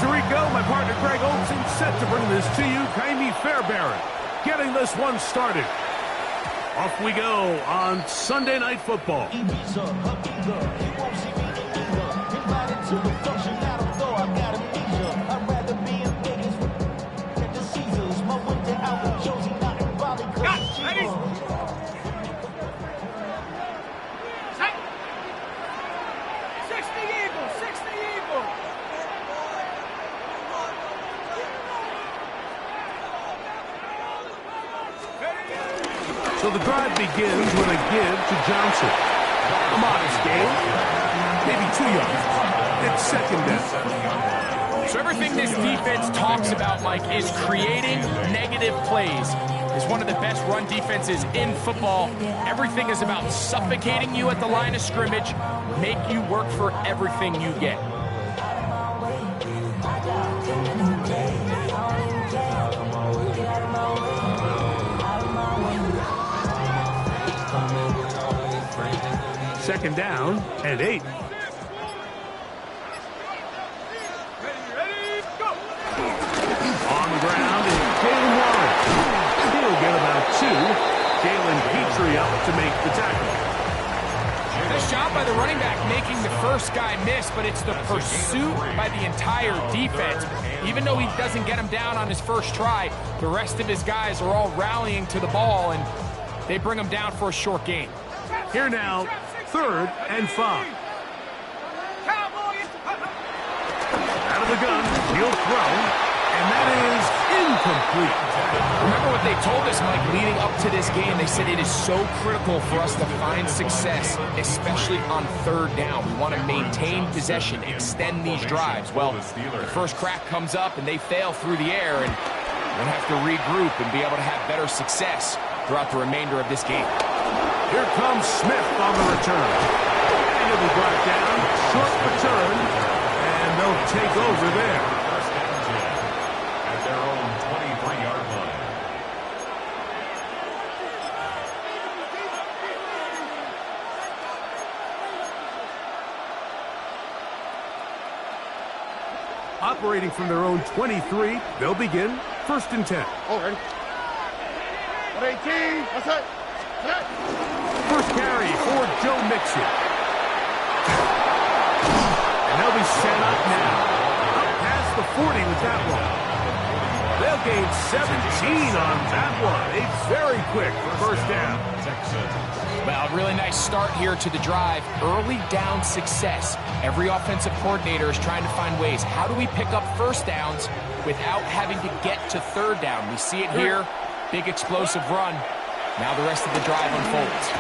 Tirico, my partner Greg Olson, set to bring this to you. Kaimi Fairbairn getting this one started. Off we go on Sunday Night Football. So the drive begins with a give to Johnson. A modest gain, maybe 2 yards. It's second down. So everything this defense talks about, Mike, is creating negative plays. It's one of the best run defenses in football. Everything is about suffocating you at the line of scrimmage, make you work for everything you get. Second down and 8. On the ground is Jalen Warren. He'll get about 2. Jalen Petrie up to make the tackle. Nice job by the running back making the first guy miss, but it's the pursuit by the entire defense. Even though he doesn't get him down on his first try, the rest of his guys are all rallying to the ball, and they bring him down for a short gain. Here now, 3rd and 5. Out of the gun, he'll throw, and that is incomplete. Remember what they told us, Mike, leading up to this game? They said it is so critical for us to find success, especially on 3rd down. We want to maintain possession, extend these drives. Well, the first crack comes up, and they fail through the air, and we'll have to regroup and be able to have better success throughout the remainder of this game. Here comes Smith on the return. And it'll be brought down. Short return. And they'll take over there. First down, 10 at their own 23-yard line. Operating from their own 23, they'll begin 1st and 10. All right. 118. What's that? First carry for Joe Mixon. And they'll be set up now. Up past the 40 with that one. They'll gain 17 on that one. A very quick first down. Well, really nice start here to the drive. Early down success. Every offensive coordinator is trying to find ways. How do we pick up first downs without having to get to 3rd down? We see it here. Big explosive run. Now the rest of the drive unfolds.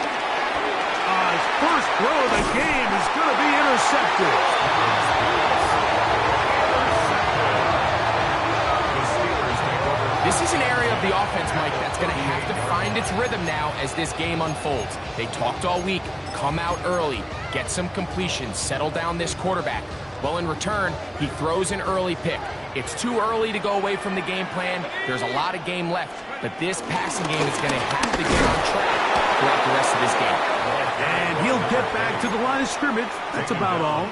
His first throw of the game is going to be intercepted. This is an area of the offense, Mike, that's going to have to find its rhythm now as this game unfolds. They talked all week. Come out early. Get some completions. Settle down this quarterback. Well, in return, he throws an early pick. It's too early to go away from the game plan. There's a lot of game left, but this passing game is going to have to get on track throughout the rest of this game. And he'll get back to the line of scrimmage. That's about all.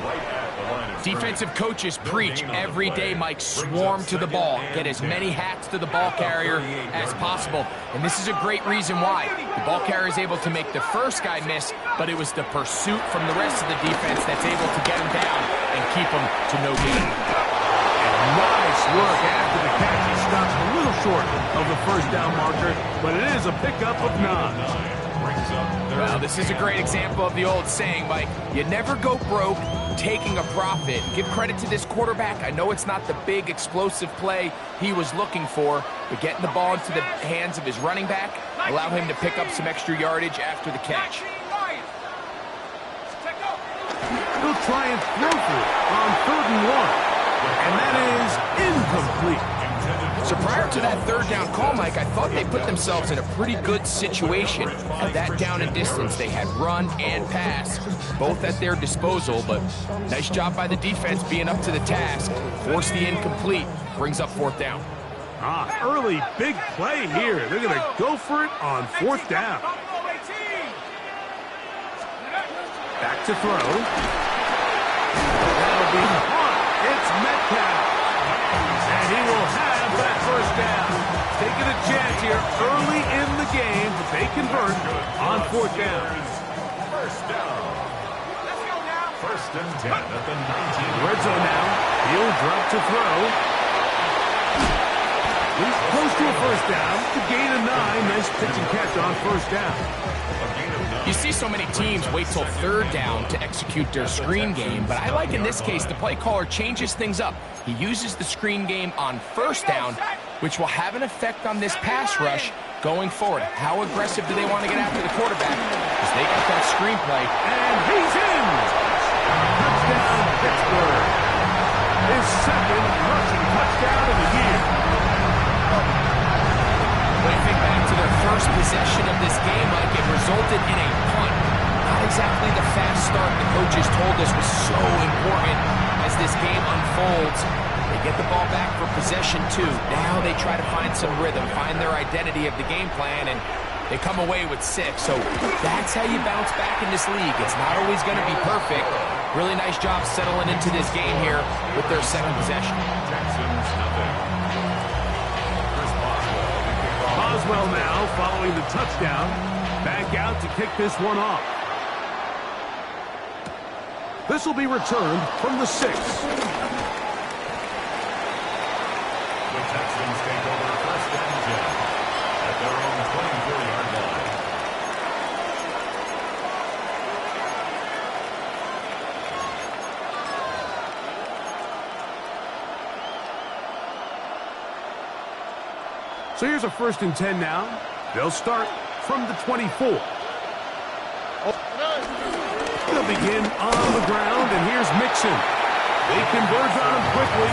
Defensive coaches preach every day, Mike, swarm to the ball. Get as many hats to the ball carrier as possible. And this is a great reason why. The ball carrier is able to make the first guy miss, but it was the pursuit from the rest of the defense that's able to get him down and keep him to no gain. Nice work after the catch. He stops a little short of the first down marker, but it is a pickup of 9. Well, this is a great example of the old saying, Mike. You never go broke taking a profit. Give credit to this quarterback. I know it's not the big explosive play he was looking for, but getting the ball into the hands of his running back, allow him to pick up some extra yardage after the catch. He'll try and throw for it on 3rd and 1. And that is incomplete. So prior to that 3rd down call, Mike, I thought they put themselves in a pretty good situation. At that down and distance, they had run and pass, both at their disposal, but nice job by the defense being up to the task. Force the incomplete, brings up 4th down. Early big play here. They're going to go for it on 4th down. Back to throw. That'll be caught. It's Metcalf. he will have that first down. Taking a chance here early in the game, but they convert on fourth down. First down. Let's go now. First and 10 at the 19. Red zone now. He'll drop to throw. He's close to a first down. To gain a 9. Nice pitch and catch on first down. You see so many teams wait till third down to execute their screen game, but I like in this case the play caller changes things up. He uses the screen game on first down, which will have an effect on this pass rush going forward. How aggressive do they want to get after the quarterback? Because they got that screen play. And he's in! Touchdown, Pittsburgh. His second rushing touchdown of the year. When you think back to their first possession of this game, Mike, it resulted in a punt. Not exactly the fast start the coaches told us was so important as this game unfolds. They get the ball back for possession 2. Now they try to find some rhythm, find their identity of the game plan, and they come away with 6. So that's how you bounce back in this league. It's not always going to be perfect. Really nice job settling into this game here with their second possession. Texans nothing. Boswell now following the touchdown. Back out to kick this one off. This will be returned from the 6. The Texans take over first and 10 at their own 24-yard line. So here's a first and 10 now. They'll start from the 24. They'll begin on the ground, and here's Mixon. They converge on him quickly.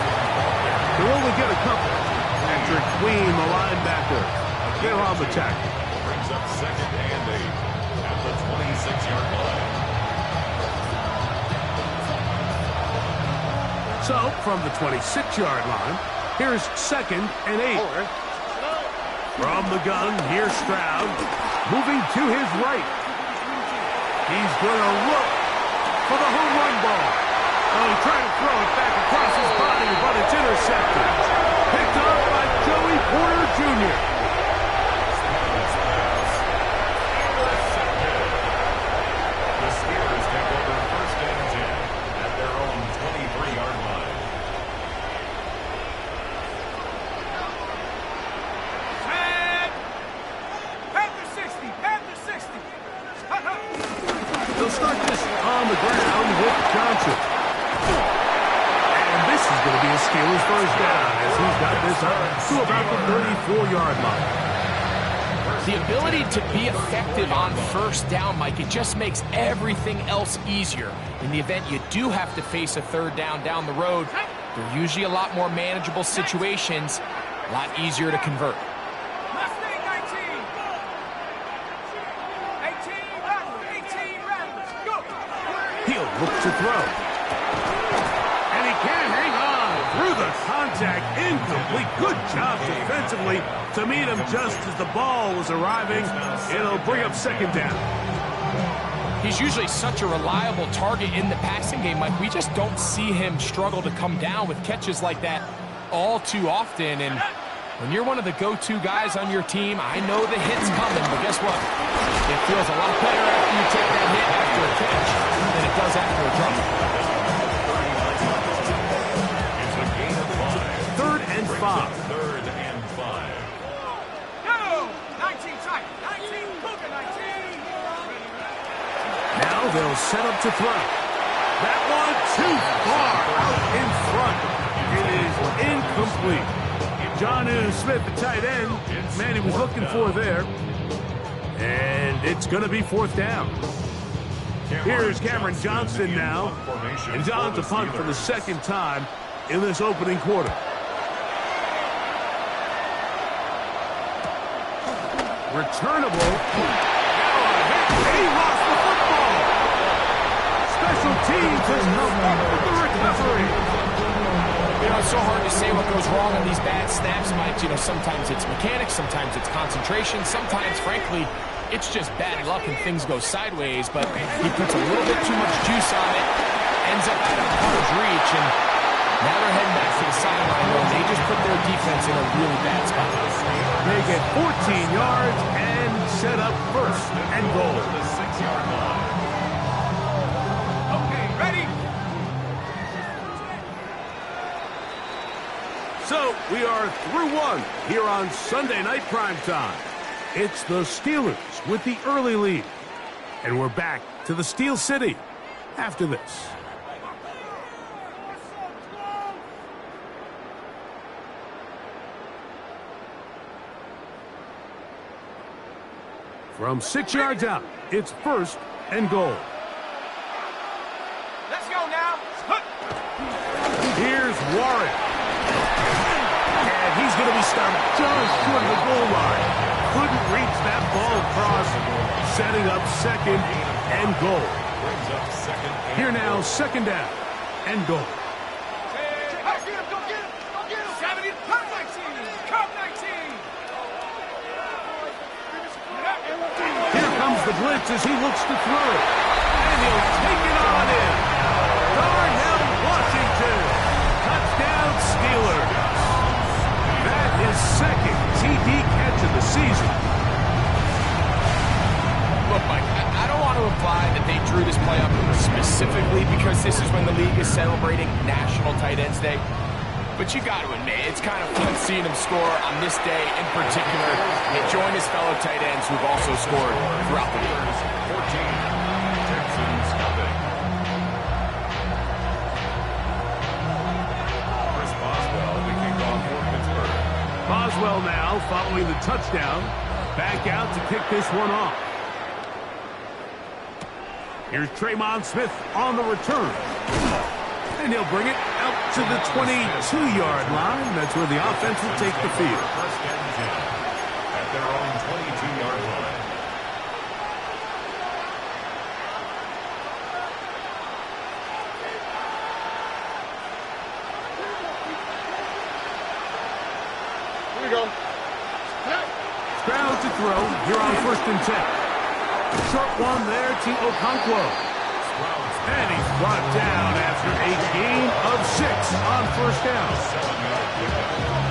They'll only get a couple. Patrick Queen, the linebacker. They're on the tackle. Brings up second and 8 at the 26-yard line. So from the 26-yard line, here's second and 8. From the gun, here's Stroud, moving to his right. He's going to look for the home run ball. Oh, he tried to throw it back across his body, but it's intercepted. Picked up by Joey Porter Jr. The Steelers take over first and 10 at their own 23-yard line. They'll start this on the ground with Johnson. And this is going to be a Steelers first down as he's got this up to about the 34-yard line. The ability to be effective on first down, Mike, it just makes everything else easier. In the event you do have to face a third down the road, they're usually a lot more manageable situations, a lot easier to convert. He'll look to throw. And he can't hang on through the contact. Incomplete. Good job defensively to meet him just as the ball was arriving. It'll bring up second down. He's usually such a reliable target in the passing game, Mike. We just don't see him struggle to come down with catches like that all too often. And when you're one of the go-to guys on your team, I know the hit's coming, but guess what? It feels a lot better after you take that hit after a catch than it does after a drop. It's a gain of 5. Third and 5. Third and 5. No! 19 tight. 19. Cougar 19. Now they'll set up to throw. That one too far out in front. It is incomplete. Jonnu Smith, the tight end, man he was looking for there. And it's going to be fourth down. Here's Cameron Johnston now. And John's a punt for the second time in this opening quarter. Returnable. He lost the football. Special teams has come up with the recovery. You know, it's so hard to say what goes wrong on these bad snaps, Mike. You know, sometimes it's mechanics, sometimes it's concentration, sometimes, frankly, it's just bad luck and things go sideways, but he puts a little bit too much juice on it, ends up out of punter's reach, and Now they're heading back to the sideline, though. They just put their defense in a really bad spot. They get 14 yards and set up first and goal. The 6-yard line. Okay, ready? So we are through one here on Sunday Night Primetime. It's the Steelers with the early lead. And we're back to the Steel City after this. From 6 yards out, it's first and goal. Let's go now. Here's Warren. And he's going to be stopped just short of the goal line. Couldn't reach that ball across, setting up second and goal. Brings up second. Here now, second down and goal. Go get him, go get him, go get him. 70, come 19, come 19. Here comes the blitz as he looks to throw it. And he'll take it on in. Darnell Washington. Touchdown Steelers. That is second TD catch of the season. Look, Mike, I don't want to imply that they drew this play up specifically because this is when the league is celebrating National Tight Ends Day. But you got to admit, it's kind of fun seeing him score on this day in particular and join his fellow tight ends who've also scored throughout the league. 14. Texans coming. Chris Boswell, the kickoff for Pittsburgh. Boswell now following the touchdown. Back out to kick this one off. Here's Tremon Smith on the return. And he'll bring it out to the 22-yard line. That's where the offense will take the field. First and 10 at their own 22-yard line. Here we go. Stroud to throw here on first and 10. Short one there to Okonkwo. And he's brought down after a gain of 6 on first down.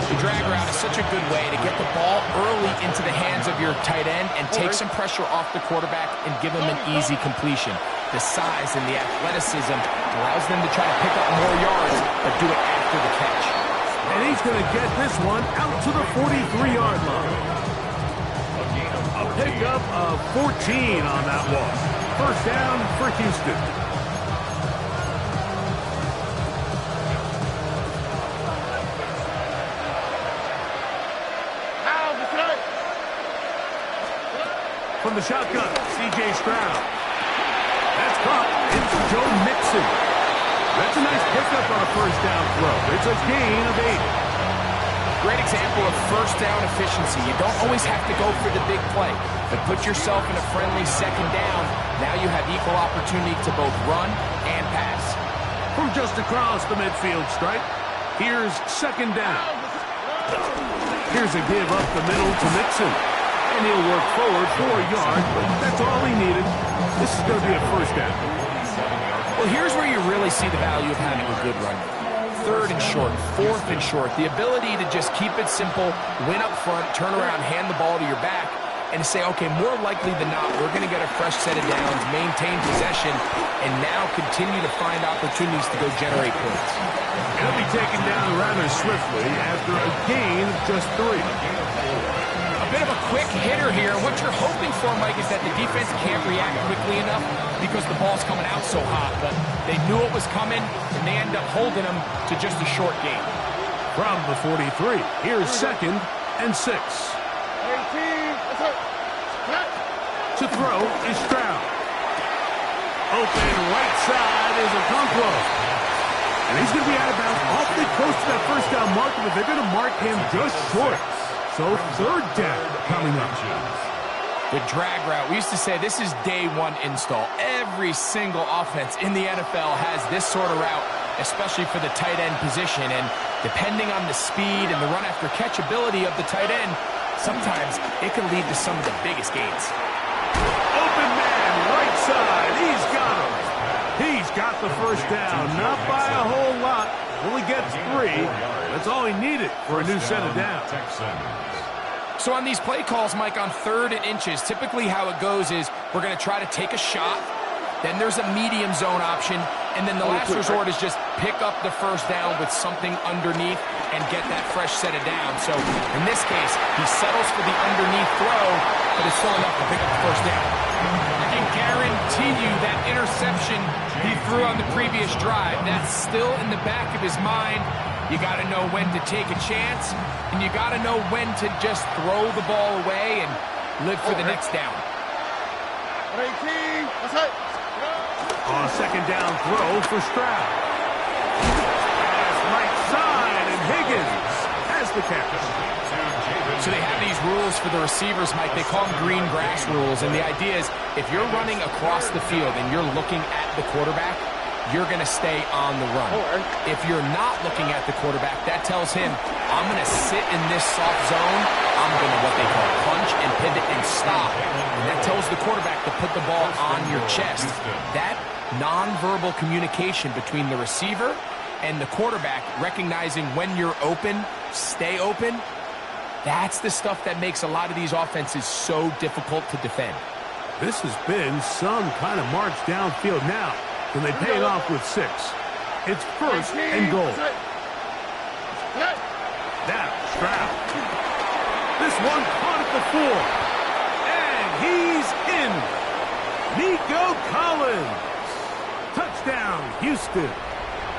The drag route is such a good way to get the ball early into the hands of your tight end and take some pressure off the quarterback and give him an easy completion. The size and the athleticism allows them to try to pick up more yards, but do it after the catch. And he's going to get this one out to the 43-yard line. A pickup of 14 on that one. First down for Houston. From the shotgun, C.J. Stroud. That's caught. It's Joe Mixon. That's a nice pickup on a first down throw. It's a gain of 8. Great example of first down efficiency. You don't always have to go for the big play, but put yourself in a friendly second down. Now you have equal opportunity to both run and pass. From just across the midfield stripe, here's second down. Here's a give up the middle to Mixon. And he'll work forward 4 yards, but that's all he needed. This is going to be a first down. Well, here's where you really see the value of having a good run. Third and short, fourth and short. The ability to just keep it simple, win up front, turn around, hand the ball to your back, and to say, okay, more likely than not, we're going to get a fresh set of downs, maintain possession, and now continue to find opportunities to go generate points. He'll be taken down rather swiftly after a gain of just 3. A bit of a quick hitter here. What you're hoping for, Mike, is that the defense can't react quickly enough because the ball's coming out so hot. But they knew it was coming, and they end up holding them to just a short gain. From the 43, here's second and 6. To throw is Stroud. Open right side is Okonkwo. And he's going to be out of bounds awfully close to that first down marker, but they're going to mark him just short. So third down coming up. The drag route. We used to say this is day one install. Every single offense in the NFL has this sort of route, especially for the tight end position. And depending on the speed and the run after catch ability of the tight end, sometimes it can lead to some of the biggest gains. Open man, right side. He's got him. He's got the first down, not by a whole lot. Only gets 3. That's all he needed for a new set of downs. So on these play calls, Mike, on 3rd and inches, typically how it goes is we're going to try to take a shot, then there's a medium zone option, and then the last resort is just pick up the first down with something underneath and get that fresh set of downs. So in this case, he settles for the underneath throw, but it's still enough to pick up the first down. I can guarantee you that interception he threw on the previous drive, that's still in the back of his mind. You got to know when to take a chance, and you got to know when to just throw the ball away and live for the next down. On a second down throw for Stroud. Pass right side, and Higgins has the catch. So they have these rules for the receivers, Mike. They call them green grass rules, and the idea is if you're running across the field and you're looking at the quarterback, you're going to stay on the run. If you're not looking at the quarterback, that tells him, I'm going to sit in this soft zone. I'm going to what they call punch and pivot and stop. And that tells the quarterback to put the ball on your chest. That nonverbal communication between the receiver and the quarterback, recognizing when you're open, stay open, that's the stuff that makes a lot of these offenses so difficult to defend. This has been some kind of march downfield now. Can they pay it off with 6? It's 1st and goal. Now, Stroud. This one caught at the 4. And he's in. Nico Collins. Touchdown, Houston.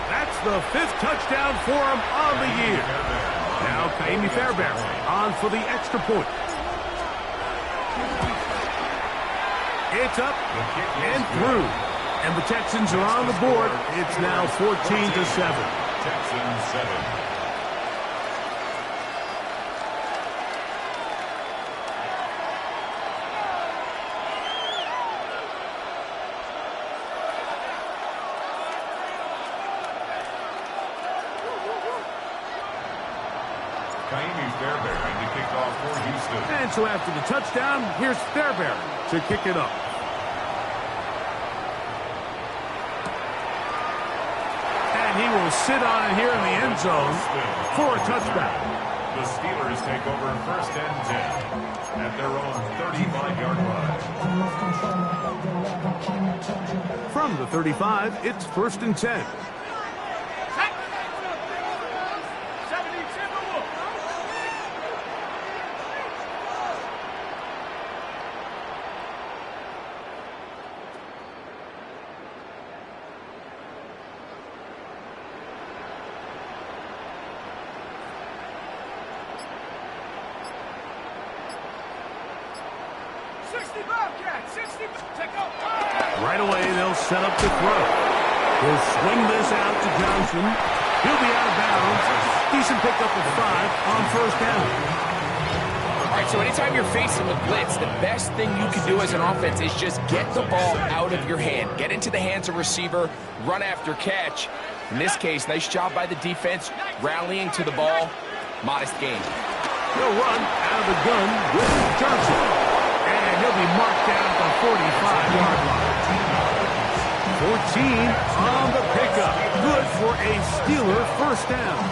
That's the 5th touchdown for him on the year. Now, Kaimi Fairbairn on for the extra point. It's up and through. And the Texans are on the board. It's now 14-7. Texans 7. Kaimi Fairbairn to kick off for Houston. And so after the touchdown, here's Fairbairn to kick it up. He will sit on it here in the end zone for a touchdown. The Steelers take over 1st and 10 at their own 35-yard line. From the 35, it's 1st and 10. Right away, they'll set up to throw. He'll swing this out to Johnson. He'll be out of bounds. Decent pickup of 5 on 1st down. All right, so anytime you're facing the blitz, the best thing you can do as an offense is just get the ball out of your hand. Get into the hands of receiver, run after catch. In this case, nice job by the defense, rallying to the ball. Modest gain. He'll run out of the gun with Johnson. And he'll be marked down at the 45-yard line. 14 on the pickup. Good for a Steeler 1st down.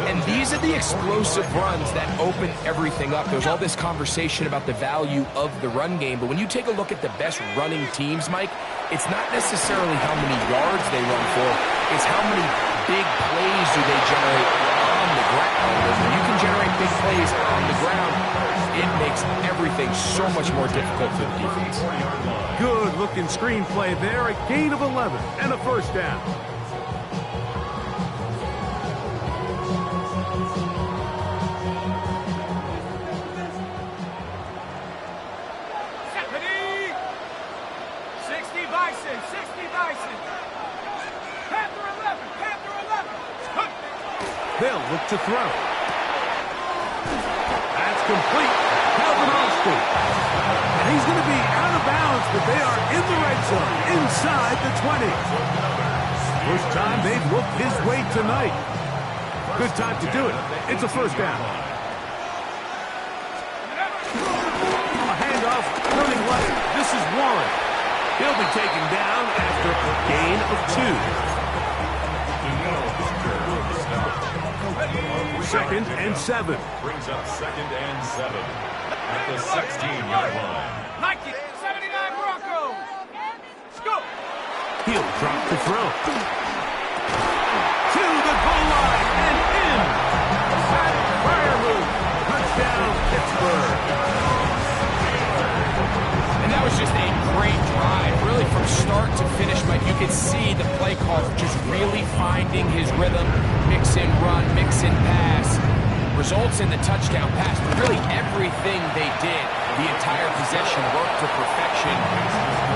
And these are the explosive runs that open everything up. There's all this conversation about the value of the run game, but when you take a look at the best running teams, Mike, it's not necessarily how many yards they run for, it's how many big plays do they generate on the ground. And when you can generate big plays on the ground, it makes everything so much more difficult for the defense. Good looking screenplay there. A gain of 11 and a 1st down. They'll look to throw. That's complete. Calvin Austin. And he's going to be out of bounds, but they are in the red zone, inside the 20. First time they've looked his way tonight. Good time to do it. It's a 1st down. A handoff, running left. This is Warren. He'll be taken down after a gain of 2. Second and 7. Brings up second and 7 at the 16-yard line. Nike 79 Broncos. Go. He'll drop the throw. To the goal line and in. Fire move. Touchdown, Pittsburgh. And that was just a great drive, really from start to finish, Mike. You could see the play caller just really finding his rhythm, mix in run, mix in pass. Results in the touchdown pass, but really everything they did, the entire possession worked to perfection.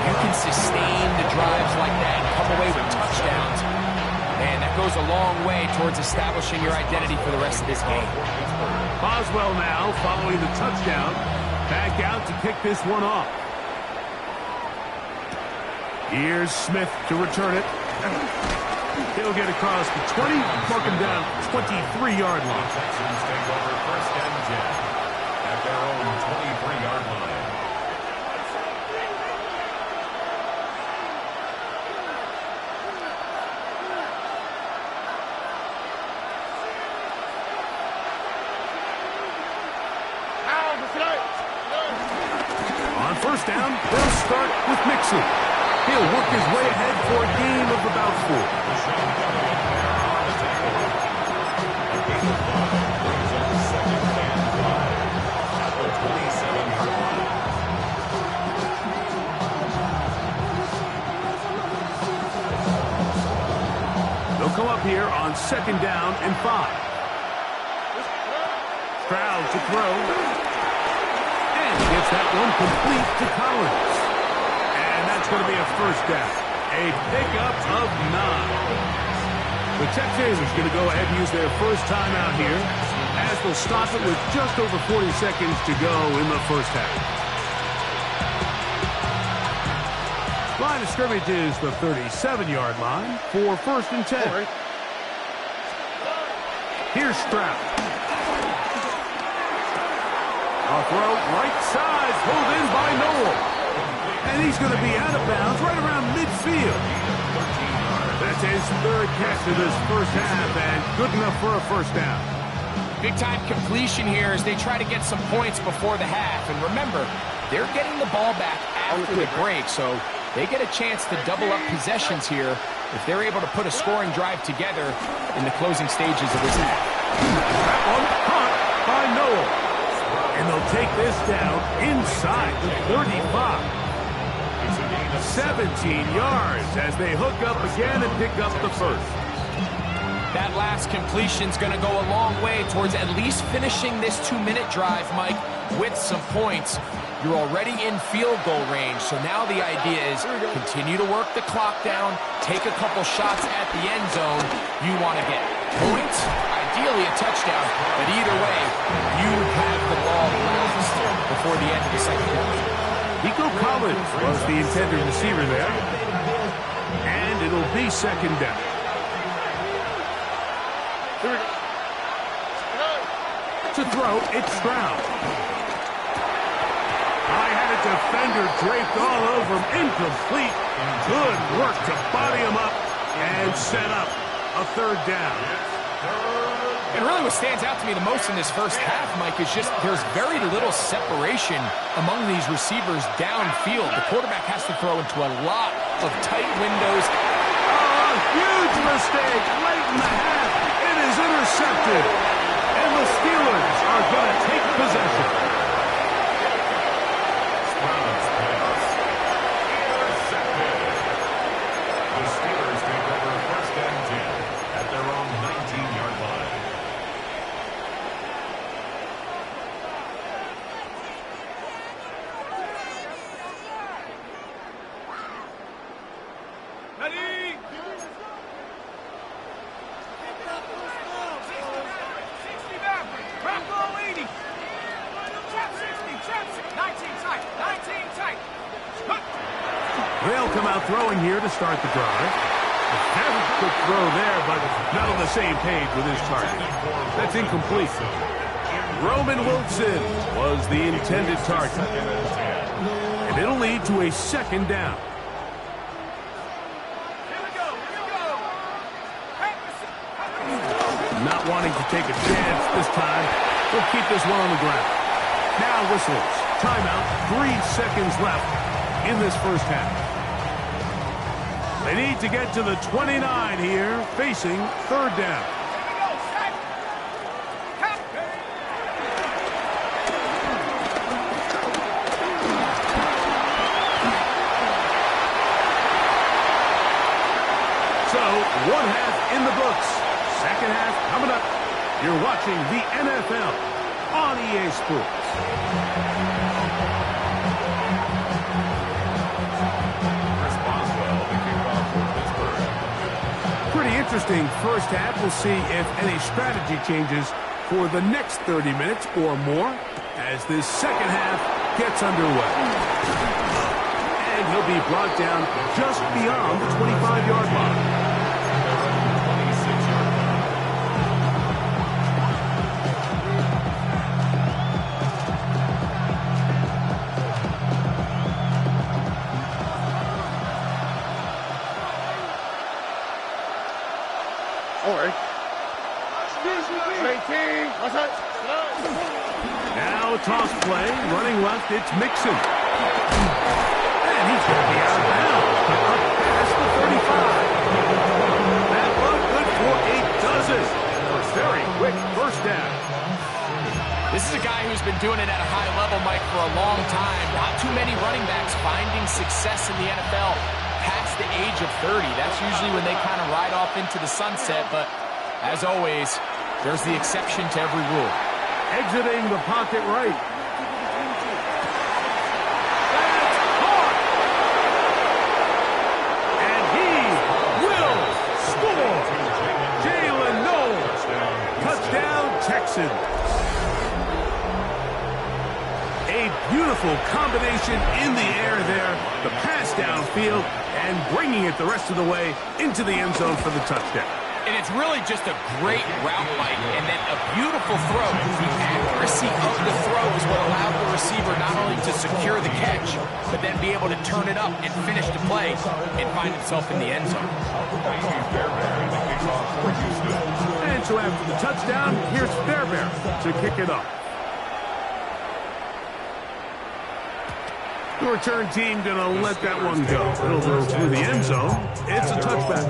You can sustain the drives like that and come away with touchdowns. Man, that goes a long way towards establishing your identity for the rest of this game. Boswell now following the touchdown. Back out to kick this one off. Here's Smith to return it. He'll get across the 20, mark him down 23-yard line. Texans take over first and 10 at their own 23-yard line. On first down, they'll start with Mixon. He'll work his way ahead for a gain of about 4. They'll come up here on second down and 5. Stroud to throw. And gets that one complete to Collins. And that's going to be a first down. A pickup of 9. The Texans are going to go ahead and use their first timeout here, as they'll stop it with just over 40 seconds to go in the first half. Line of scrimmage is the 37-yard line for first and 10. Here's Stroud. A throw right side, pulled in by Noel. And he's going to be out of bounds right around midfield. That's his third catch of this first half, and good enough for a first down. Big-time completion here as they try to get some points before the half. And remember, they're getting the ball back after the break, so they get a chance to double up possessions here if they're able to put a scoring drive together in the closing stages of this half. That one caught by Noel. And they'll take this down inside the 35. 17 yards as they hook up again and pick up the first. That last completion's going to go a long way towards at least finishing this 2-minute drive, Mike, with some points. You're already in field goal range, so now the idea is continue to work the clock down, take a couple shots at the end zone. You want to get points, ideally a touchdown, but either way, you have the ball last before the end of the second quarter. Nico Collins was the intended receiver there, and it'll be second down. To throw, it's Stroud. I had a defender draped all over him, incomplete. Good work to body him up and set up a third down. And really what stands out to me the most in this first half, Mike, is just there's very little separation among these receivers downfield. The quarterback has to throw into a lot of tight windows. Oh, a huge mistake late in the half. It is intercepted. And the Steelers are going to take possession. The Steelers take over first and 10 at their own 19-yard line. Ready? Bronco 80. Trap 60. Trap 60. 19 tight. 19 tight. They'll come out throwing here to start the drive. A very quick throw there, but not on the same page with his target. That's incomplete. Roman Wilson was the intended target. And it'll lead to a second down. Not wanting to take a chance this time. He'll keep this one on the ground. Now whistles. Timeout. 3 seconds left in this first half. They need to get to the 29 here, facing third down. So, one half in the books. Second half coming up. You're watching the NFL on EA Sports. Pretty interesting first half. We'll see if any strategy changes for the next 30 minutes or more as this second half gets underway. And he'll be brought down just beyond the 25-yard line. Now a toss play, running left, it's Mixon. And he's going to be out of bounds, but up past the 35. That one good for a dozen. A very quick first down. This is a guy who's been doing it at a high level, Mike, for a long time. Not too many running backs finding success in the NFL past the age of 30. That's usually when they kind of ride off into the sunset, but as always, there's the exception to every rule. Exiting the pocket right. That's caught! And he will score! Jalen Knowles. Touchdown, Texans. A beautiful combination in the air there. The pass downfield and bringing it the rest of the way into the end zone for the touchdown. And it's really just a great route, Mike, and then a beautiful throw. The accuracy of the throw is what allowed the receiver not only to secure the catch, but then be able to turn it up and finish the play and find himself in the end zone. And so after the touchdown, here's Fairbairn to kick it off. The return team going to let that one go. It'll go through the end zone. It's a touchback.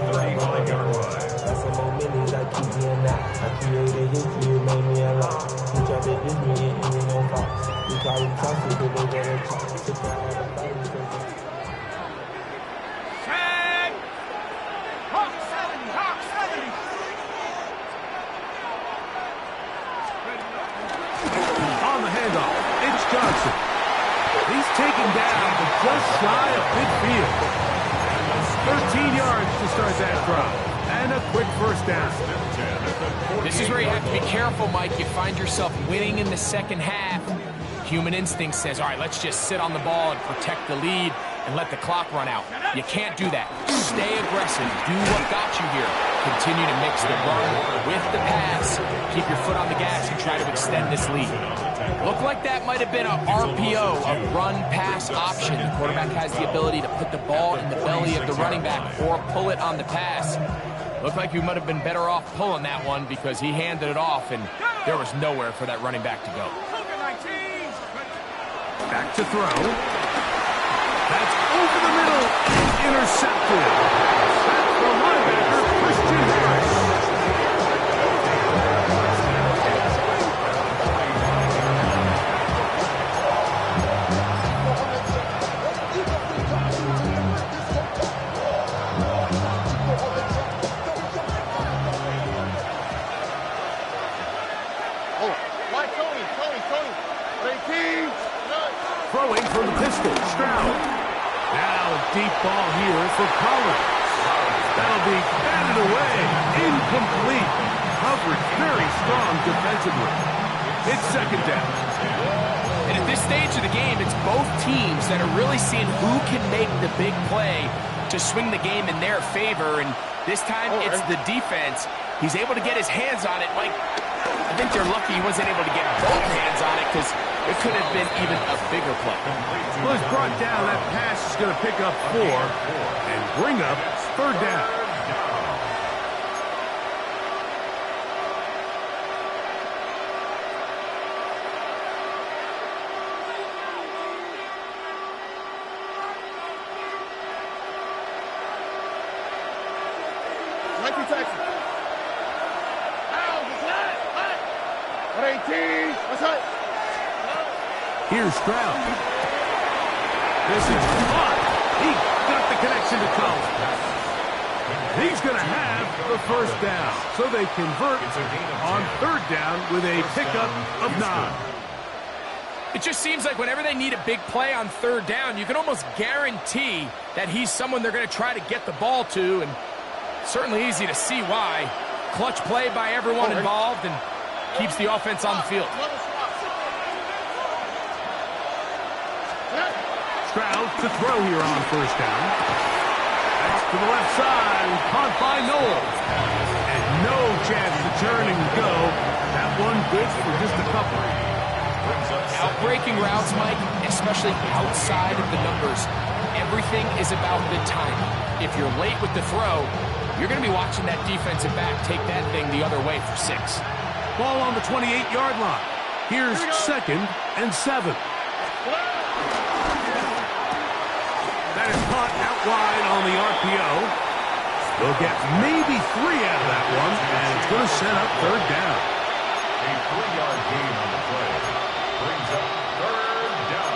On the handoff, it's Johnson. He's taken down to just shy of midfield. 13 yards to start that drive. And a quick first down. This is where you have to be careful, Mike. You find yourself winning in the second half. Human instinct says, all right, let's just sit on the ball and protect the lead and let the clock run out. You can't do that. Stay aggressive. Do what got you here. Continue to mix the run with the pass. Keep your foot on the gas and try to extend this lead. Looked like that might have been a RPO, a run-pass option. The quarterback has the ability to put the ball in the belly of the running back or pull it on the pass. Looked like you might have been better off pulling that one because he handed it off, and there was nowhere for that running back to go. Back to throw. That's over the middle. Intercepted. That's the linebacker, Christian Harris. Throwing from the pistol, Stroud. Now a deep ball here for Collins. That'll be batted away. Incomplete. Coverage very strong defensively. It's second down. And at this stage of the game, it's both teams that are really seeing who can make the big play to swing the game in their favor. And this time, it's the defense. He's able to get his hands on it. Like, I think they're lucky he wasn't able to get both hands on it because it could have been even a bigger play. Well, it's brought down. That pass is going to pick up 4 and bring up third down. Here's Stroud. This is caught. He got the connection to Collins. He's going to have the first down. So they convert on third down with a pickup of 9. It just seems like whenever they need a big play on third down, you can almost guarantee that he's someone they're going to try to get the ball to, and certainly easy to see why. Clutch play by everyone involved and keeps the offense on the field. Stroud to throw here on first down. That's to the left side, caught by Noel. And no chance to turn and go. That one good for just a couple. Outbreaking routes, Mike, especially outside of the numbers, everything is about the timing. If you're late with the throw, you're going to be watching that defensive back take that thing the other way for 6. Ball on the 28-yard line. Here's 2nd and 7. That is caught out wide on the RPO. They'll get maybe 3 out of that one, and it's going to set up third down. A 3-yard gain on the play brings up third down.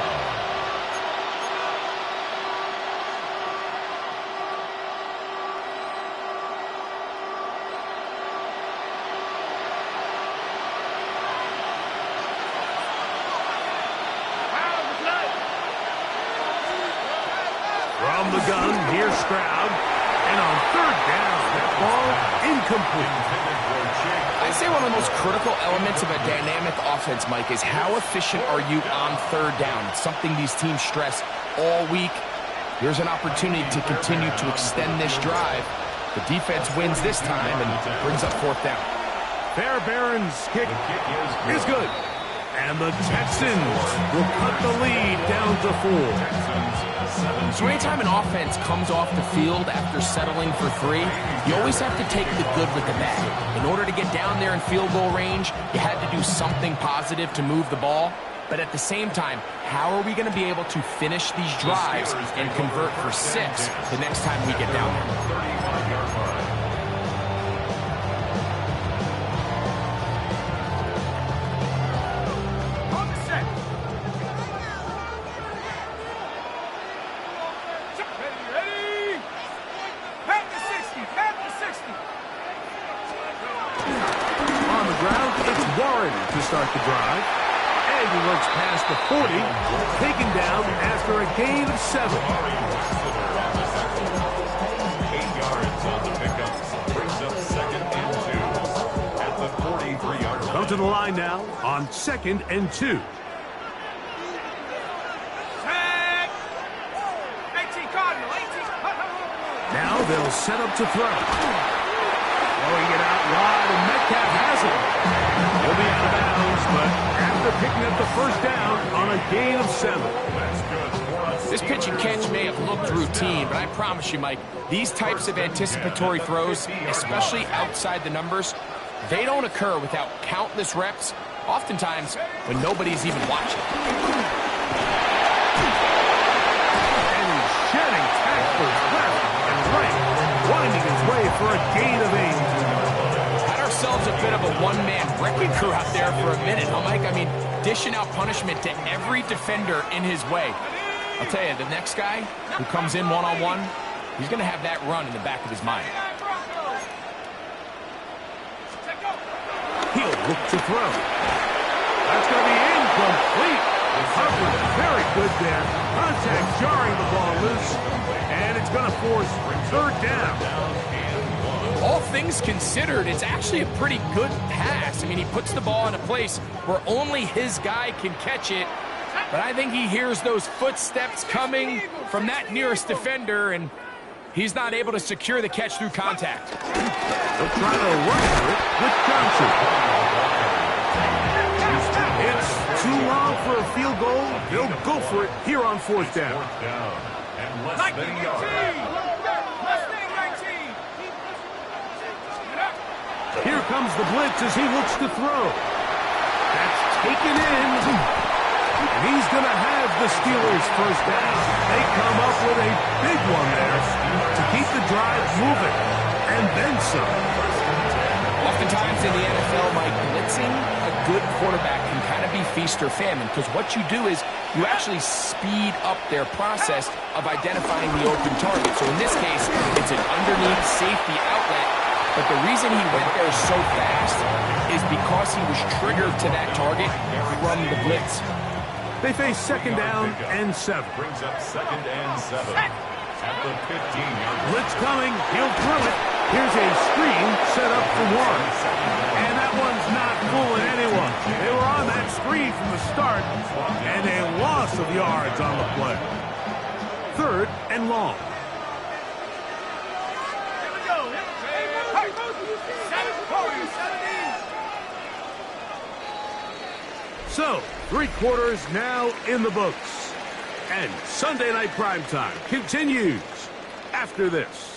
From the gun, here's Stroud. And on third down, that ball incomplete. I say one of the most critical elements of a dynamic offense, Mike, is how efficient are you on third down? It's something these teams stress all week. Here's an opportunity to continue to extend this drive. The defense wins this time and brings up fourth down. Fairbairn's kick is good. And the Texans will cut the lead down to 4. So anytime an offense comes off the field after settling for 3, you always have to take the good with the bad. In order to get down there in field goal range, you had to do something positive to move the ball. But at the same time, how are we going to be able to finish these drives and convert for 6 the next time we get down there? To start the drive, and he looks past the 40, taken down after a gain of 7. 8 yards on the pickup, brings up 2nd and 2 at the 43-yard line. Come to the line now on 2nd and 2. 18 Cardinal, 18. Now they'll set up to throw. Throwing it out wide, and Metcalf has it. He'll be out of bounds, but after picking up the first down on a gain of 7. This pitch and catch may have looked routine, but I promise you, Mike, these types of anticipatory throws, especially outside the numbers, they don't occur without countless reps, oftentimes when nobody's even watching. And he's shedding tacklers left and right, winding his way for a gain of 8. Ourselves a bit of a one-man wrecking crew out there for a minute, huh, Mike? I mean, dishing out punishment to every defender in his way. I'll tell you, the next guy who comes in one-on-one, he's going to have that run in the back of his mind. He'll look to throw. That's going to be incomplete. The coverage very good there. Contact jarring the ball loose, and it's going to force third down. All things considered, it's actually a pretty good pass. I mean, he puts the ball in a place where only his guy can catch it. But I think he hears those footsteps coming from that nearest defender, and he's not able to secure the catch through contact. They'll try to run it with Johnson. It's too long for a field goal. They'll go for it here on fourth down. And less than a yard. Here comes the blitz as he looks to throw. That's taken in. And he's going to have the Steelers first down. They come up with a big one there to keep the drive moving. And and then some. Oftentimes in the NFL, Mike, blitzing a good quarterback can kind of be feast or famine, because what you do is you actually speed up their process of identifying the open target. So in this case, it's an underneath safety outlet, but the reason he went there so fast is because he was triggered to that target from the blitz. They face second down and 7. Brings up second and 7 at the 15-yard line. Blitz coming. He'll throw it. Here's a screen set up for 1. And that one's not fooling anyone. They were on that screen from the start, and a loss of yards on the play. 3rd and long. Here we go. Hey, 7-17. So, 3 quarters now in the books. And Sunday Night Primetime continues after this.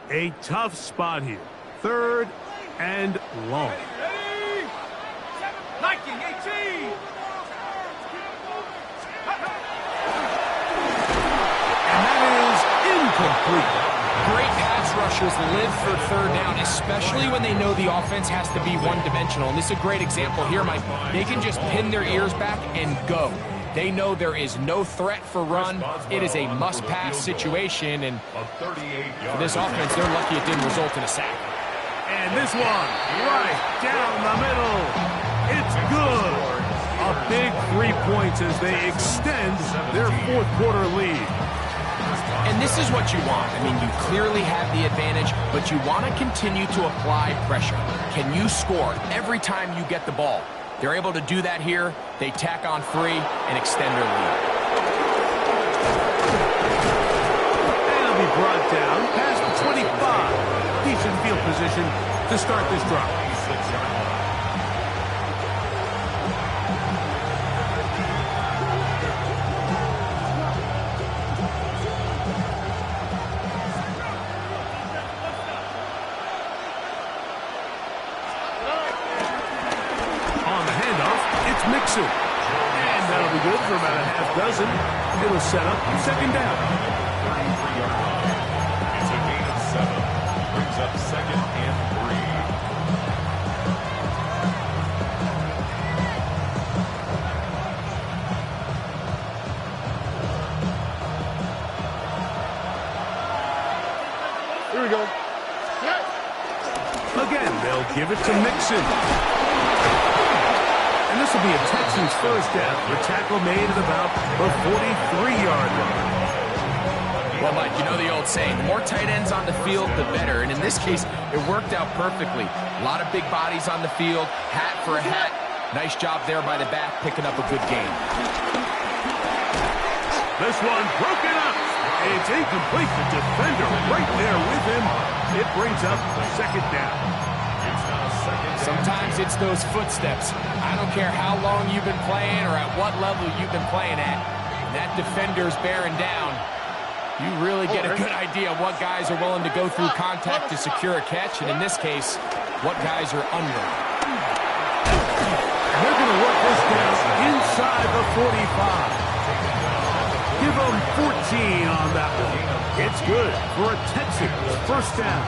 A tough spot here. 3rd and long. Ready? 19-18. And that is incomplete. Great pass rushers live for 3rd down, especially when they know the offense has to be one-dimensional. And this is a great example here, Mike. They can just pin their ears back and go. They know there is no threat for run. It is a must-pass situation, and for this offense, they're lucky it didn't result in a sack. And this one, right down the middle. It's good. A big 3 points as they extend their 4th quarter lead. And this is what you want. I mean, you clearly have the advantage, but you want to continue to apply pressure. Can you score every time you get the ball? They're able to do that here. They tack on 3 and extend their lead. And it'll be brought down past the 25. Decent field position to start this drive. Mixon. And that'll be good for about a half dozen. It'll set up 2nd down. It's a gain of 7. Brings up 2nd and 3. Here we go. Again, they'll give it to Mixon. And this will be a Texans 1st down. The tackle made at about the 43-yard line. Well, Mike, you know the old saying, the more tight ends on the field, the better. And in this case, it worked out perfectly. A lot of big bodies on the field, hat for a hat. Nice job there by the back, picking up a good gain. This one broken up. It's incomplete. The defender right there with him. It brings up 2nd down. Sometimes it's those footsteps. I don't care how long you've been playing or at what level you've been playing at. When that defender's bearing down, you really get a good idea of what guys are willing to go through contact to secure a catch, and in this case, what guys are under. They're going to work this down inside the 45. Give them 14 on that one. It's good for a Texans 1st down.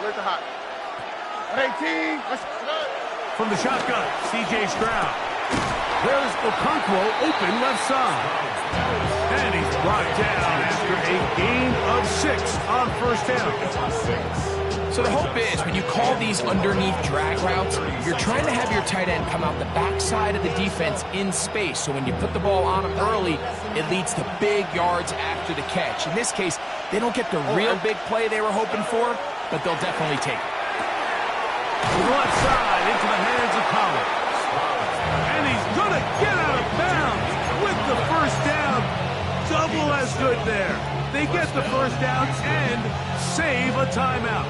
Let the hot. At 18. From the shotgun, C.J. Stroud. There's Okonkwo open left side. And he's brought down after a gain of 6 on 1st down. So the hope is, when you call these underneath drag routes, you're trying to have your tight end come out the backside of the defense in space. So when you put the ball on him early, it leads to big yards after the catch. In this case, they don't get the real big play they were hoping for, but they'll definitely take it. To the left side, into the hands of Collins. And he's going to get out of bounds with the 1st down. Double as good there. They get the 1st down and save a timeout.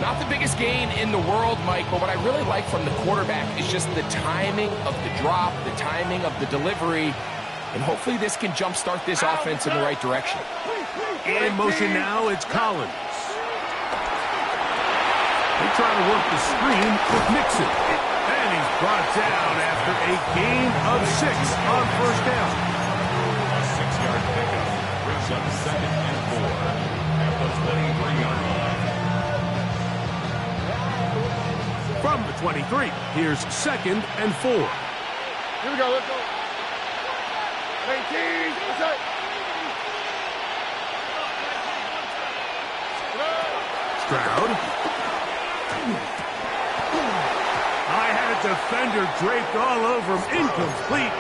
Not the biggest gain in the world, Mike, but what I really like from the quarterback is just the timing of the drop, the timing of the delivery. And hopefully this can jumpstart this offense in the right direction. In motion now, it's Collins. They try to work the screen with Mixon. And he's brought down after a gain of 6 on first down. A 6-yard pickup brings up 2nd and 4 at the 23-yard line. From the 23, here's 2nd and 4. Here we go, let's go. 19, inside. Stroud. I had a defender draped all over him. Incomplete.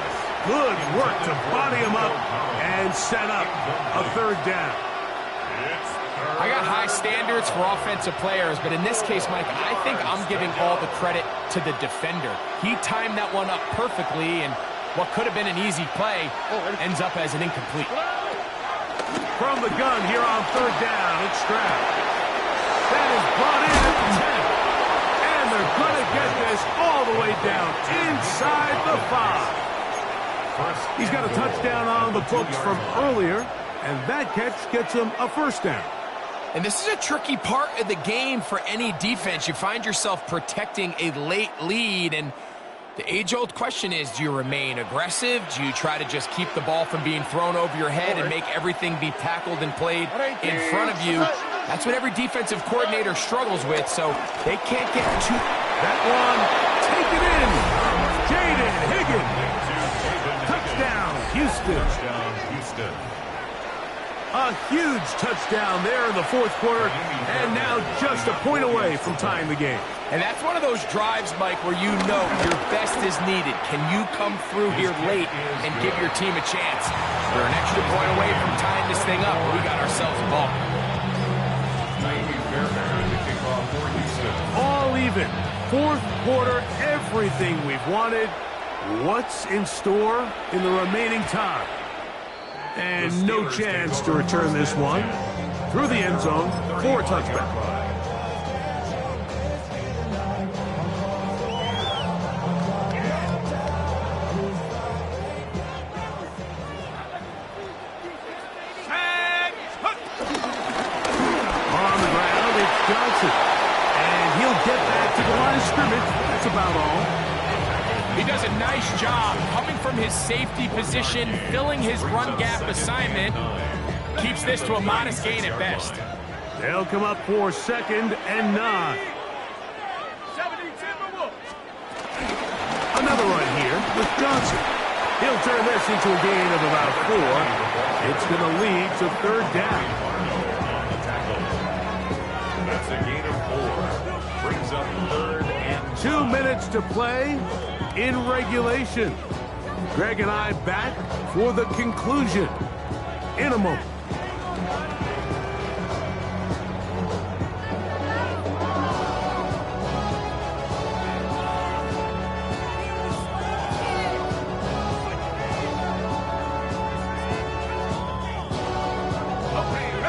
Good work to body him up and set up a 3rd down. I got high standards for offensive players, but in this case, Mike, I think I'm giving all the credit to the defender. He timed that one up perfectly, and what could have been an easy play ends up as an incomplete. From the gun here on 3rd down, it's Stroud. That is brought in at the 10. And they're going to get this all the way down inside the 5. He's got a touchdown on the books from earlier, and that catch gets him a 1st down. And this is a tricky part of the game for any defense. You find yourself protecting a late lead, and the age-old question is, do you remain aggressive? Do you try to just keep the ball from being thrown over your head and make everything be tackled and played in front of you? That's what every defensive coordinator struggles with, so they can't get too... That one, take it in. Jaden Higgins. Touchdown, Houston. Touchdown, Houston. A huge touchdown there in the 4th quarter, and now just a point away from tying the game. And that's one of those drives, Mike, where you know your best is needed. Can you come through here late and give your team a chance? We're an extra point away from tying this thing up. We got ourselves a ball. All even. 4th quarter, everything we've wanted. What's in store in the remaining time? And no chance to return this one. Through the end zone for a touchback. On the ground, it's Johnson. And he'll get back to the line of scrimmage. That's about all. He does a nice job coming from his safety position, filling his run gap assignment. Keeps this to a modest gain at best. They'll come up for 2nd and 9. Another run here with Johnson. He'll turn this into a gain of about 4. It's going to lead to 3rd down. That's a gain of 4. Brings up 3rd and 2 minutes to play in regulation. Greg and I back for the conclusion in a moment.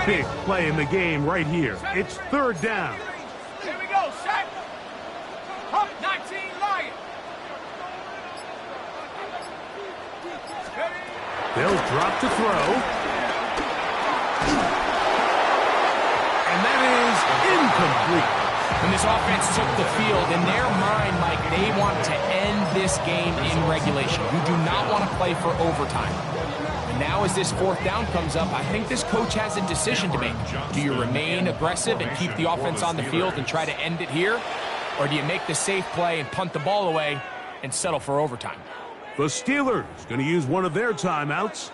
Big play in the game right here. It's 3rd down. Here we go, set. Up 19, Lion. They'll drop to throw. And that is incomplete. When this offense took the field, in their mind, Mike, they want to end this game in regulation. You do not want to play for overtime. And now as this 4th down comes up, I think this coach has a decision to make. Do you remain aggressive and keep the offense on the field and try to end it here? Or do you make the safe play and punt the ball away and settle for overtime? The Steelers going to use one of their timeouts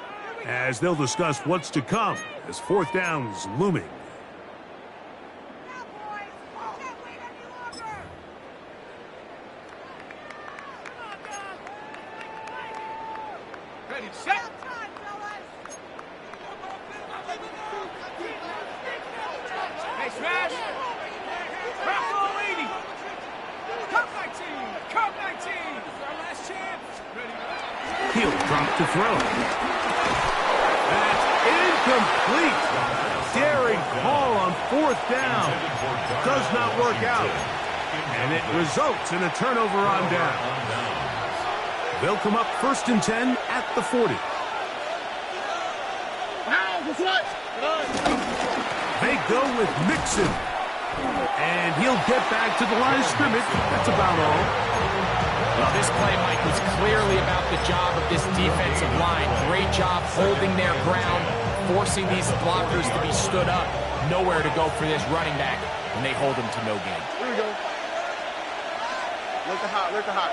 as they'll discuss what's to come as 4th down's looming. Ready, set. Hey, smash. Crack all 80. Cup 19. Cup 19. Our last chance. Ready. He'll drop to throw. That's incomplete. Daring call on 4th down. Does not work out. And it results in a turnover on down. They'll come up 1st and 10 at the 40. They go with Mixon. And he'll get back to the line of scrimmage. That's about all. Well, this play, Mike, was clearly about the job of this defensive line. Great job holding their ground, forcing these blockers to be stood up. Nowhere to go for this running back, and they hold him to no gain. Here we go. Look hot, look hot.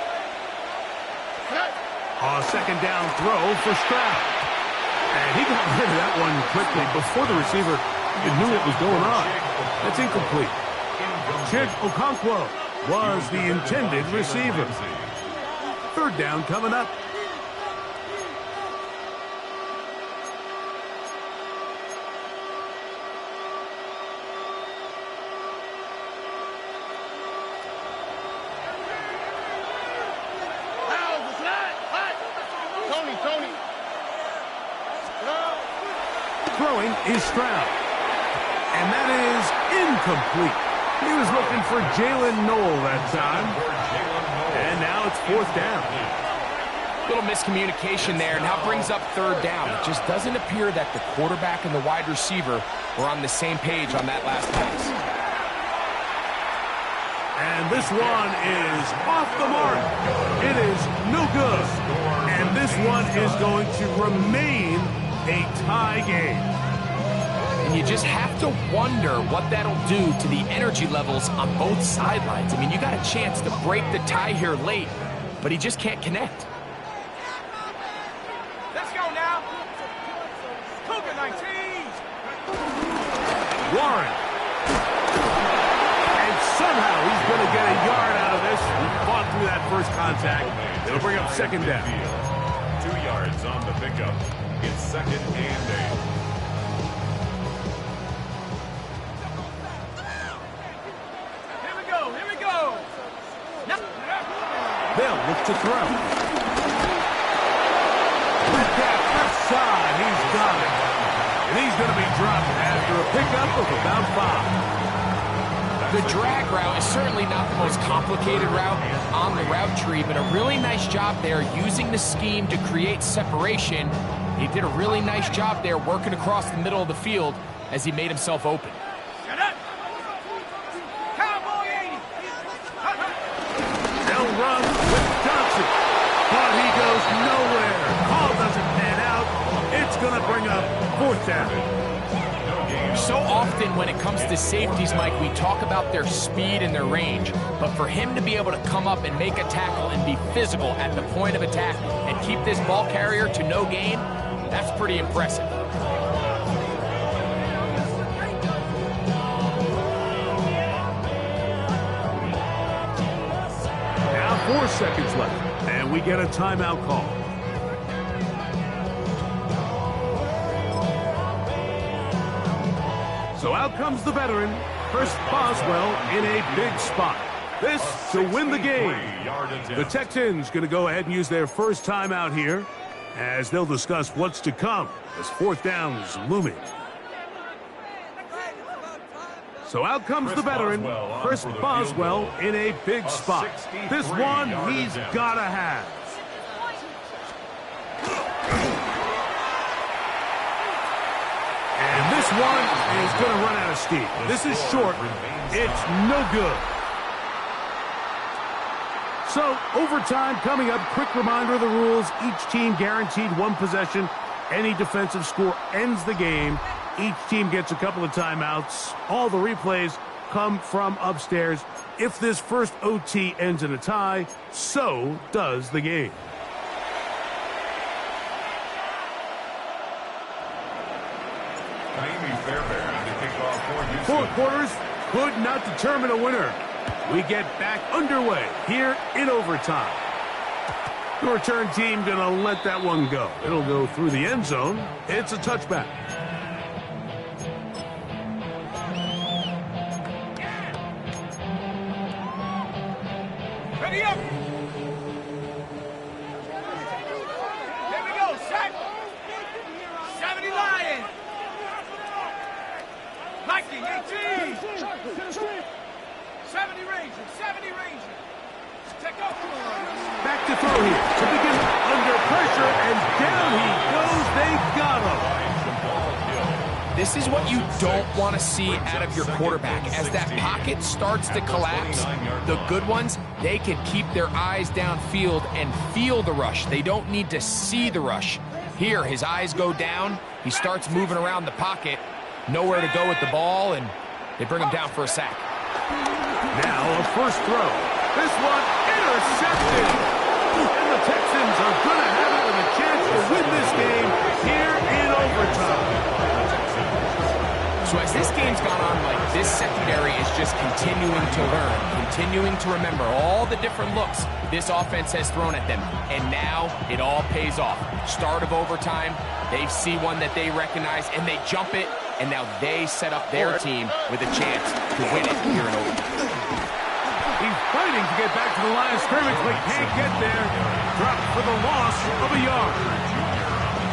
Second down throw for Stroud. And he got rid of that one quickly before the receiver knew what was going on. That's incomplete. Chig Okonkwo was the intended receiver. Third down coming up. Tony. Throwing is Stroud. And that is incomplete. He was looking for Jalen Noel that time. And now it's fourth down. Little miscommunication there, and now brings up third down. It just doesn't appear that the quarterback and the wide receiver were on the same page on that last pass. And this one is off the mark. It is no good. And this one is going to remain a tie game. And you just have to wonder what that'll do to the energy levels on both sidelines. I mean, you got a chance to break the tie here late, but he just can't connect. Let's go now. Cougar 19. Warren. And somehow he's going to get a yard out of this. He fought through that first contact. It'll bring up second down. 2 yards on the pickup. It's second and 8. They'll look to throw. With that left side, he's got it. And he's going to be dropped after a pickup of about 5. The drag route is certainly not the most complicated route on the route tree, but a really nice job there using the scheme to create separation. He did a really nice job there working across the middle of the field as he made himself open. They'll run with Johnson, but he goes nowhere. Call doesn't pan out. It's going to bring up fourth down. So often when it comes to safeties, Mike, we talk about their speed and their range, but for him to be able to come up and make a tackle and be physical at the point of attack and keep this ball carrier to no gain, that's pretty impressive. Now 4 seconds left, and we get a timeout call. So out comes the veteran, Chris Boswell, in a big spot. This to win the game. The Texans going to go ahead and use their first timeout here as they'll discuss what's to come as fourth down is looming. So out comes the veteran, Chris Boswell, in a big spot. This one he's got to have. And this one is going to run out of steam. This is short. It's no good. So, overtime coming up. Quick reminder of the rules. Each team guaranteed one possession. Any defensive score ends the game. Each team gets a couple of timeouts. All the replays come from upstairs. If this first OT ends in a tie, so does the game. Four quarters could not determine a winner. We get back underway here in overtime. The return team going to let that one go. It'll go through the end zone. It's a touchback. Ready up. Here we go, set. 70 Lions. Viking 18. 70 Rangers, 70 Rangers. Take off. Back to throw here. To begin under pressure, and down he goes. They got him. This is what you don't want to see out of your quarterback. As that pocket starts to collapse, the good ones, they can keep their eyes downfield and feel the rush. They don't need to see the rush. Here, his eyes go down. He starts moving around the pocket. Nowhere to go with the ball, and they bring him down for a sack. Now a first throw. This one intercepted. And the Texans are going to have it with a chance to win this game here in overtime. So as this game's gone on, Mike, this secondary is just continuing to learn, continuing to remember all the different looks this offense has thrown at them. And now it all pays off. Start of overtime, they see one that they recognize, and they jump it, and now they set up their team with a chance to win it here in overtime. He's fighting to get back to the line of scrimmage, but can't get there. Dropped for the loss of a yard.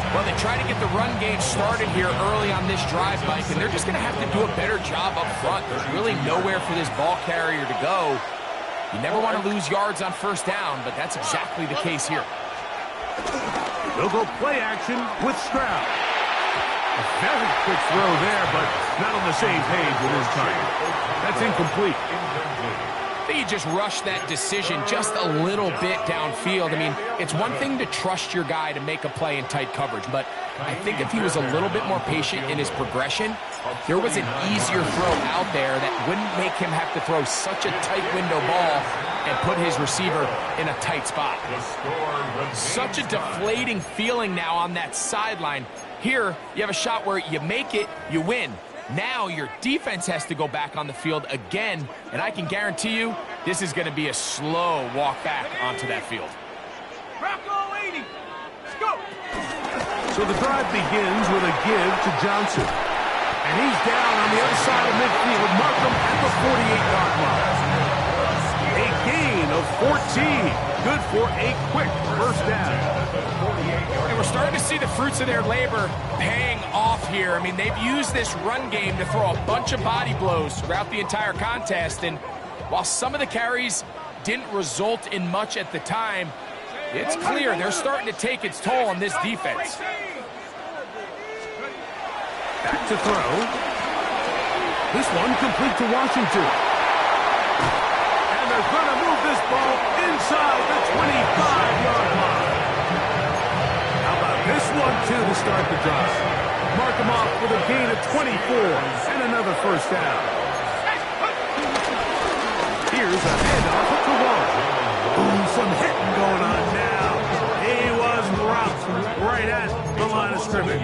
Well, they try to get the run game started here early on this drive, Mike, and they're just going to have to do a better job up front. There's really nowhere for this ball carrier to go. You never want to lose yards on first down, but that's exactly the case here. They'll go play action with Stroud. A very quick throw there, but not on the same page with his time. That's incomplete. I think he just rushed that decision just a little bit downfield. I mean, it's one thing to trust your guy to make a play in tight coverage, but I think if he was a little bit more patient in his progression, there was an easier throw out there that wouldn't make him have to throw such a tight window ball and put his receiver in a tight spot. Such a deflating feeling now on that sideline. Here, you have a shot where you make it, you win. Now your defense has to go back on the field again, and I can guarantee you this is going to be a slow walk back onto that field. Rocco 80. Let's go. So the drive begins with a give to Johnson. And he's down on the other side of midfield. Markham at the 48-yard line. A gain of 14. Good for a quick first down. And we're starting to see the fruits of their labor paying off here. I mean, they've used this run game to throw a bunch of body blows throughout the entire contest. And while some of the carries didn't result in much at the time, it's clear they're starting to take its toll on this defense. Back to throw. This one complete to Washington. And they're going to move this ball inside the 25-yard line. How about this one, too, to start the drive? Mark him off with a gain of 24 and another first down. Here's a handoff to Waller. Ooh, some hitting going on now. He was rocked right at the line of scrimmage.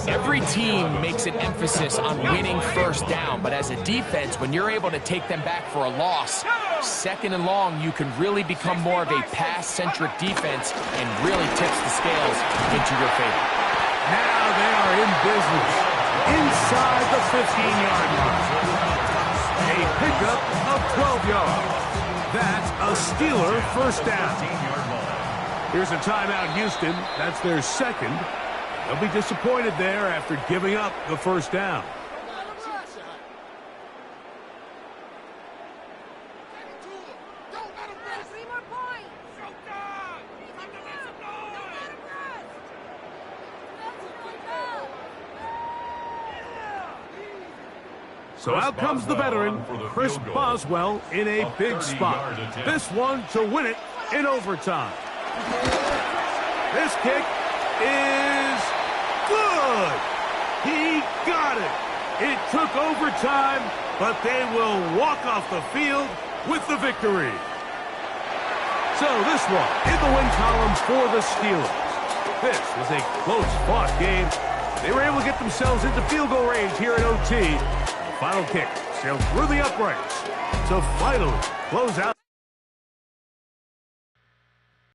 Every team makes an emphasis on winning first down, but as a defense, when you're able to take them back for a loss, second and long, you can really become more of a pass-centric defense and really tips the scales into your favor. Now they are in business inside the 15-yard line. A pickup of 12 yards. That's a Steeler first down. Here's a timeout, Houston. That's their second. They'll be disappointed there after giving up the first down. So out comes the veteran, Chris Boswell, in a big spot. This one to win it in overtime. This kick is good. He got it. It took overtime, but they will walk off the field with the victory. So this one in the win column for the Steelers. This was a close-fought game. They were able to get themselves into field goal range here at OT. The final kick sailed through the uprights to finally close out.